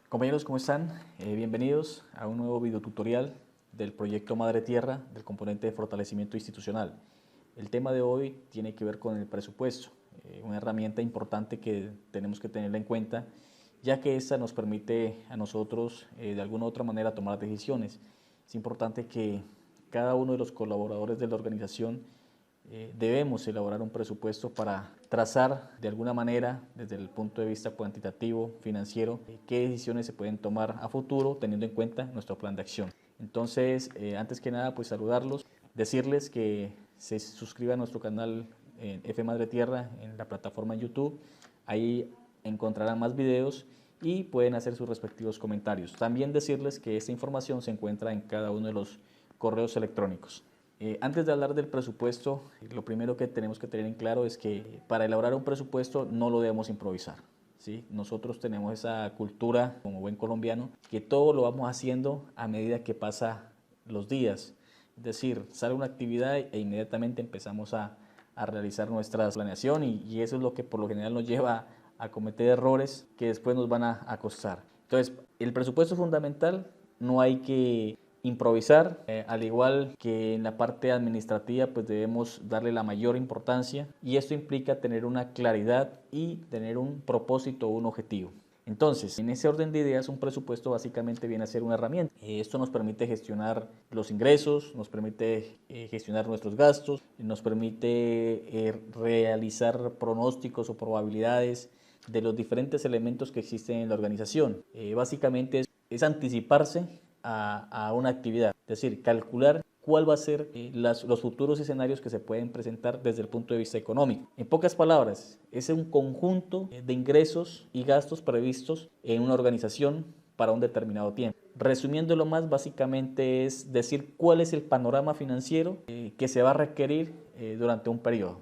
Compañeros, ¿cómo están? Bienvenidos a un nuevo video tutorial del proyecto Madre Tierra del componente de fortalecimiento institucional. El tema de hoy tiene que ver con el presupuesto, una herramienta importante que tenemos que tenerla en cuenta, ya que esta nos permite a nosotros de alguna u otra manera tomar decisiones. Es importante que cada uno de los colaboradores de la organización debemos elaborar un presupuesto para trazar de alguna manera, desde el punto de vista cuantitativo, financiero, qué decisiones se pueden tomar a futuro teniendo en cuenta nuestro plan de acción. Entonces, antes que nada, pues saludarlos, decirles que se suscriban a nuestro canal en F Madre Tierra en la plataforma YouTube. Ahí encontrarán más videos y pueden hacer sus respectivos comentarios. También decirles que esta información se encuentra en cada uno de los correos electrónicos. Antes de hablar del presupuesto, lo primero que tenemos que tener en claro es que para elaborar un presupuesto no lo debemos improvisar, ¿sí? Nosotros tenemos esa cultura como buen colombiano que todo lo vamos haciendo a medida que pasa los días. Es decir, sale una actividad e inmediatamente empezamos a realizar nuestra planeación y eso es lo que por lo general nos lleva a cometer errores que después nos van a costar. Entonces, el presupuesto es fundamental, no hay que improvisar, al igual que en la parte administrativa, pues debemos darle la mayor importancia y esto implica tener una claridad y tener un propósito o un objetivo. Entonces, en ese orden de ideas, un presupuesto básicamente viene a ser una herramienta. Esto nos permite gestionar los ingresos, nos permite gestionar nuestros gastos, nos permite realizar pronósticos o probabilidades de los diferentes elementos que existen en la organización. Básicamente es anticiparse a una actividad, es decir, calcular cuál va a ser los futuros escenarios que se pueden presentar desde el punto de vista económico. En pocas palabras, es un conjunto de ingresos y gastos previstos en una organización para un determinado tiempo. Resumiéndolo más, básicamente es decir cuál es el panorama financiero que se va a requerir durante un periodo.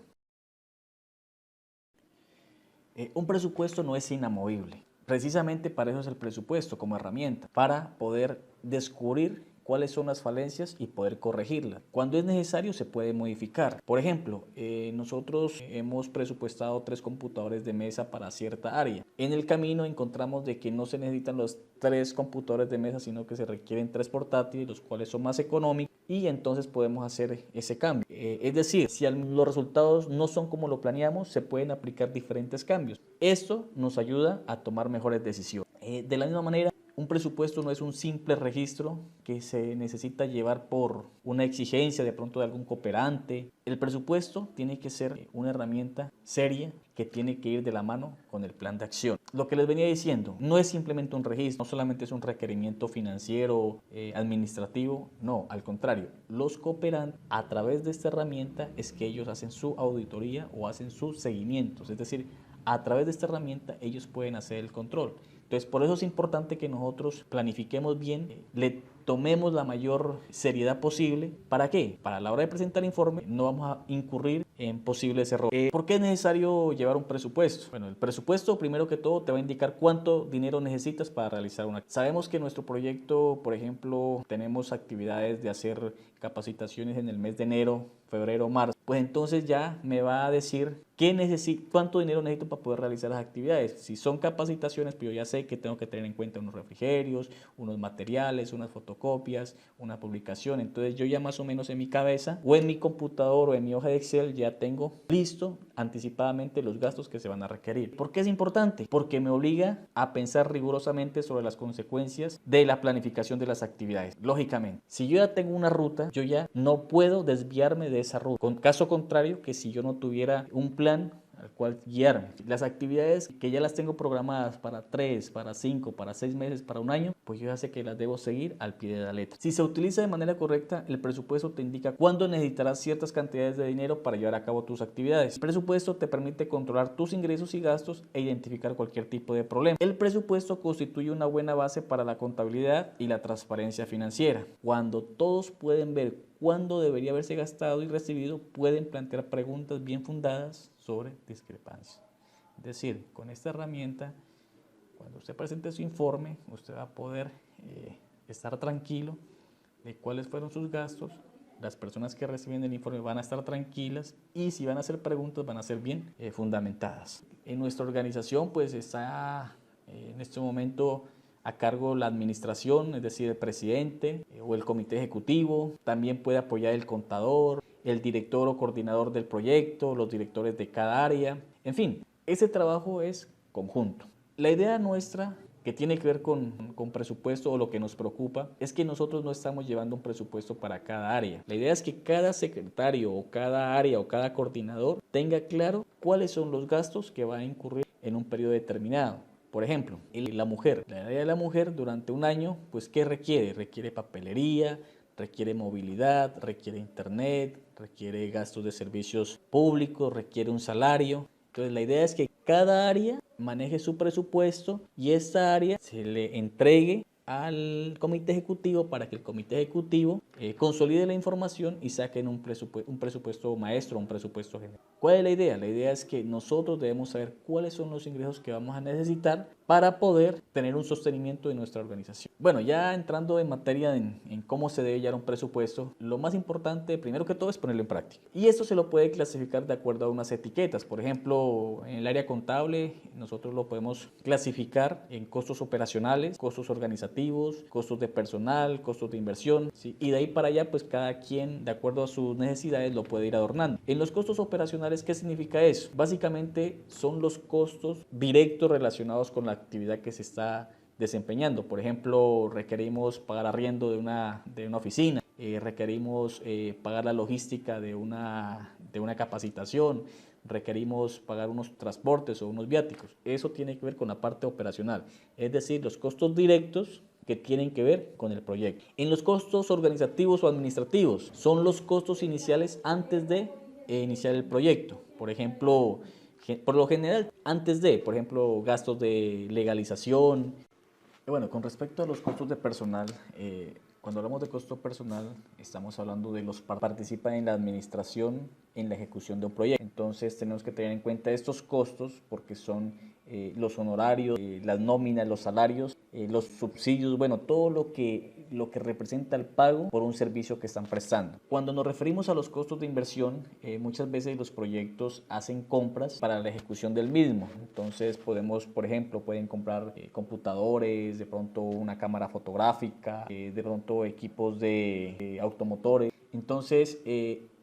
Un presupuesto no es inamovible. Precisamente para eso es el presupuesto como herramienta, para poder descubrir cuáles son las falencias y poder corregirlas. Cuando es necesario se puede modificar. Por ejemplo, nosotros hemos presupuestado 3 computadores de mesa para cierta área. En el camino encontramos de que no se necesitan los 3 computadores de mesa, sino que se requieren 3 portátiles, los cuales son más económicos y entonces podemos hacer ese cambio. Es decir, si los resultados no son como lo planeamos, se pueden aplicar diferentes cambios. Esto nos ayuda a tomar mejores decisiones. De la misma manera, un presupuesto no es un simple registro que se necesita llevar por una exigencia de pronto de algún cooperante. El presupuesto tiene que ser una herramienta seria que tiene que ir de la mano con el plan de acción. Lo que les venía diciendo, no es simplemente un registro, no solamente es un requerimiento financiero, administrativo, no, al contrario, los cooperantes a través de esta herramienta es que ellos hacen su auditoría o hacen sus seguimientos, es decir, a través de esta herramienta ellos pueden hacer el control. Entonces, por eso es importante que nosotros planifiquemos bien, le tomemos la mayor seriedad posible. ¿Para qué? Para la hora de presentar informe no vamos a incurrir en posibles errores. ¿Por qué es necesario llevar un presupuesto? Bueno, el presupuesto primero que todo te va a indicar cuánto dinero necesitas para realizar una actividad. Sabemos que en nuestro proyecto, por ejemplo, tenemos actividades de hacer capacitaciones en el mes de enero, febrero, marzo. Pues entonces ya me va a decir cuánto dinero necesito para poder realizar las actividades. Si son capacitaciones, pues yo ya sé que tengo que tener en cuenta unos refrigerios, unos materiales, unas fotocopias, una publicación. Entonces yo ya más o menos en mi cabeza o en mi computador o en mi hoja de Excel ya tengo listo anticipadamente los gastos que se van a requerir. ¿Por qué es importante? Porque me obliga a pensar rigurosamente sobre las consecuencias de la planificación de las actividades. Lógicamente, si yo ya tengo una ruta, yo ya no puedo desviarme de esa ruta. Con caso contrario, que si yo no tuviera un plan al cual guiarme. Las actividades que ya las tengo programadas para 3, para 5, para 6 meses, para un año, pues yo ya sé que las debo seguir al pie de la letra. Si se utiliza de manera correcta, el presupuesto te indica cuándo necesitarás ciertas cantidades de dinero para llevar a cabo tus actividades. El presupuesto te permite controlar tus ingresos y gastos e identificar cualquier tipo de problema. El presupuesto constituye una buena base para la contabilidad y la transparencia financiera. Cuando todos pueden ver cuándo debería haberse gastado y recibido, pueden plantear preguntas bien fundadas sobre discrepancias. Es decir, con esta herramienta, cuando usted presente su informe, usted va a poder estar tranquilo de cuáles fueron sus gastos, las personas que reciben el informe van a estar tranquilas y si van a hacer preguntas van a ser bien fundamentadas. En nuestra organización pues está en este momento a cargo la administración, es decir, el presidente o el comité ejecutivo. También puede apoyar el contador, el director o coordinador del proyecto, los directores de cada área. En fin, ese trabajo es conjunto. La idea nuestra que tiene que ver con presupuesto, o lo que nos preocupa, es que nosotros no estamos llevando un presupuesto para cada área. La idea es que cada secretario o cada área o cada coordinador tenga claro cuáles son los gastos que va a incurrir en un periodo determinado. Por ejemplo, la mujer, la área de la mujer durante un año, pues ¿qué requiere? Requiere papelería, requiere movilidad, requiere internet, requiere gastos de servicios públicos, requiere un salario. Entonces la idea es que cada área maneje su presupuesto y esta área se le entregue al comité ejecutivo para que el comité ejecutivo consolide la información y saquen un presupuesto maestro, un presupuesto general. ¿Cuál es la idea? La idea es que nosotros debemos saber cuáles son los ingresos que vamos a necesitar para poder tener un sostenimiento de nuestra organización. Bueno, ya entrando en materia en cómo se debe llevar un presupuesto, lo más importante, primero que todo, es ponerlo en práctica. Y esto se lo puede clasificar de acuerdo a unas etiquetas. Por ejemplo, en el área contable, nosotros lo podemos clasificar en costos operacionales, costos organizativos, costos de personal, costos de inversión, ¿sí? Y de ahí para allá, pues cada quien, de acuerdo a sus necesidades, lo puede ir adornando. En los costos operacionales, ¿qué significa eso? Básicamente son los costos directos relacionados con la actividad que se está desempeñando. Por ejemplo, requerimos pagar arriendo de una oficina, requerimos pagar la logística de una capacitación, requerimos pagar unos transportes o unos viáticos. Eso tiene que ver con la parte operacional, es decir, los costos directos que tienen que ver con el proyecto. En los costos organizativos o administrativos son los costos iniciales antes de iniciar el proyecto. Por ejemplo, por lo general, antes de, por ejemplo, gastos de legalización. Bueno, con respecto a los costos de personal, cuando hablamos de costo personal, estamos hablando de los que participan en la administración, en la ejecución de un proyecto. Entonces tenemos que tener en cuenta estos costos porque son los honorarios, las nóminas, los salarios, los subsidios, bueno, todo lo que representa el pago por un servicio que están prestando. Cuando nos referimos a los costos de inversión, muchas veces los proyectos hacen compras para la ejecución del mismo. Entonces podemos, por ejemplo, pueden comprar computadores, de pronto una cámara fotográfica, de pronto equipos de automotores. Entonces,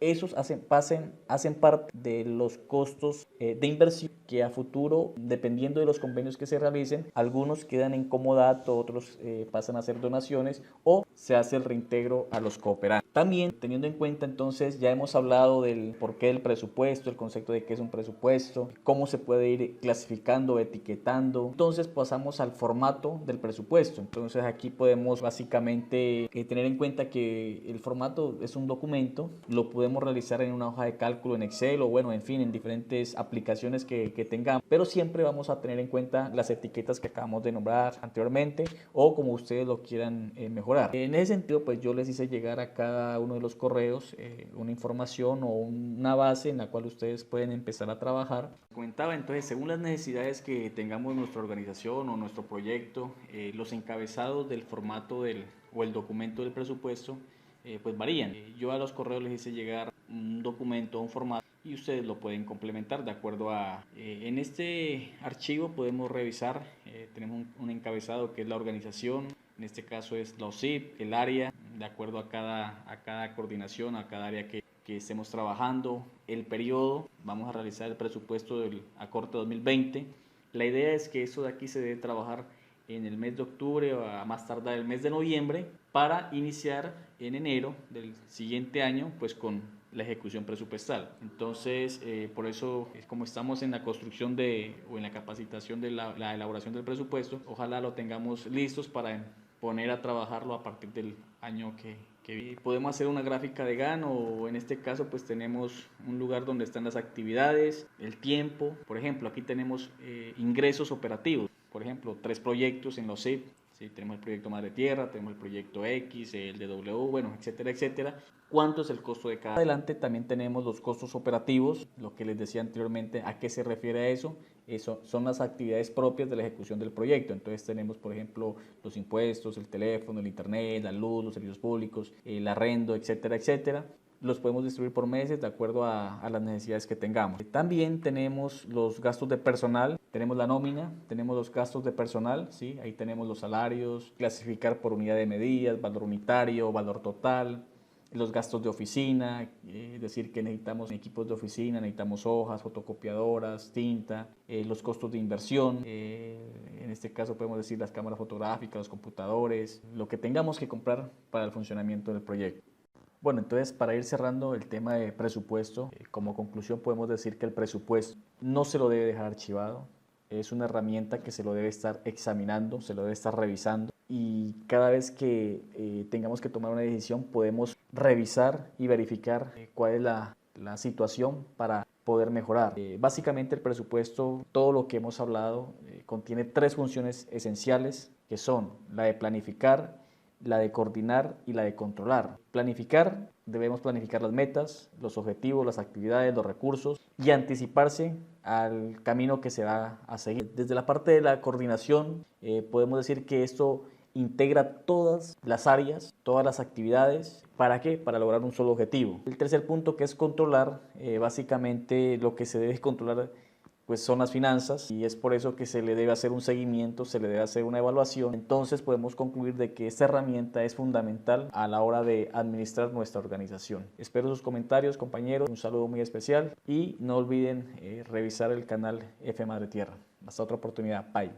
esos hacen parte de los costos de inversión que a futuro, dependiendo de los convenios que se realicen, algunos quedan en comodato, otros pasan a ser donaciones o se hace el reintegro a los cooperantes. También, teniendo en cuenta, entonces, ya hemos hablado del porqué del presupuesto, el concepto de qué es un presupuesto, cómo se puede ir clasificando, etiquetando. Entonces, pasamos al formato del presupuesto. Entonces, aquí podemos básicamente tener en cuenta que el formato es un documento, lo podemos realizar en una hoja de cálculo en Excel o bueno, en fin, en diferentes aplicaciones que tengamos, pero siempre vamos a tener en cuenta las etiquetas que acabamos de nombrar anteriormente o como ustedes lo quieran mejorar. En ese sentido, pues yo les hice llegar a cada uno de los correos una información o una base en la cual ustedes pueden empezar a trabajar. Comentaba entonces, según las necesidades que tengamos nuestra organización o nuestro proyecto, los encabezados del formato o el documento del presupuesto pues varían. Yo a los correos les hice llegar un documento, un formato y ustedes lo pueden complementar de acuerdo a... en este archivo podemos revisar, tenemos un encabezado que es la organización, en este caso es la OSIP, el área, de acuerdo a cada coordinación, a cada área que estemos trabajando, el periodo, vamos a realizar el presupuesto del acorte 2020. La idea es que eso de aquí se debe trabajar en el mes de octubre o a más tardar el mes de noviembre para iniciar en enero del siguiente año pues con la ejecución presupuestal. Entonces, por eso, como estamos en la construcción o en la capacitación de la elaboración del presupuesto, ojalá lo tengamos listos para poner a trabajarlo a partir del año que podemos hacer una gráfica de GAN o en este caso pues tenemos un lugar donde están las actividades, el tiempo. Por ejemplo, aquí tenemos ingresos operativos. Por ejemplo, 3 proyectos en los CIP. ¿Sí? Tenemos el proyecto Madre Tierra, tenemos el proyecto X, el de W, bueno, etcétera, etcétera. ¿Cuánto es el costo de cada? Adelante también tenemos los costos operativos, lo que les decía anteriormente, ¿a qué se refiere a eso? Eso son las actividades propias de la ejecución del proyecto. Entonces tenemos, por ejemplo, los impuestos, el teléfono, el internet, la luz, los servicios públicos, el arrendo, etcétera, etcétera. los podemos distribuir por meses de acuerdo a las necesidades que tengamos. También tenemos los gastos de personal, tenemos la nómina, tenemos los gastos de personal, ¿sí? Ahí tenemos los salarios, clasificar por unidad de medidas, valor unitario, valor total, los gastos de oficina, es decir, que necesitamos equipos de oficina, necesitamos hojas, fotocopiadoras, tinta, los costos de inversión, en este caso podemos decir las cámaras fotográficas, los computadores, lo que tengamos que comprar para el funcionamiento del proyecto. Bueno, entonces para ir cerrando el tema de presupuesto, como conclusión podemos decir que el presupuesto no se lo debe dejar archivado, es una herramienta que se lo debe estar examinando, se lo debe estar revisando y cada vez que tengamos que tomar una decisión podemos revisar y verificar cuál es la situación para poder mejorar. Básicamente el presupuesto, todo lo que hemos hablado, contiene tres funciones esenciales que son la de planificar, la de coordinar y la de controlar. Planificar, debemos planificar las metas, los objetivos, las actividades, los recursos y anticiparse al camino que se va a seguir. Desde la parte de la coordinación, podemos decir que esto integra todas las áreas, todas las actividades. ¿Para qué? Para lograr un solo objetivo. El tercer punto, que es controlar, básicamente lo que se debe controlar pues son las finanzas y es por eso que se le debe hacer un seguimiento, se le debe hacer una evaluación. Entonces podemos concluir de que esta herramienta es fundamental a la hora de administrar nuestra organización. Espero sus comentarios, compañeros, un saludo muy especial y no olviden revisar el canal F Madre Tierra. Hasta otra oportunidad. Bye.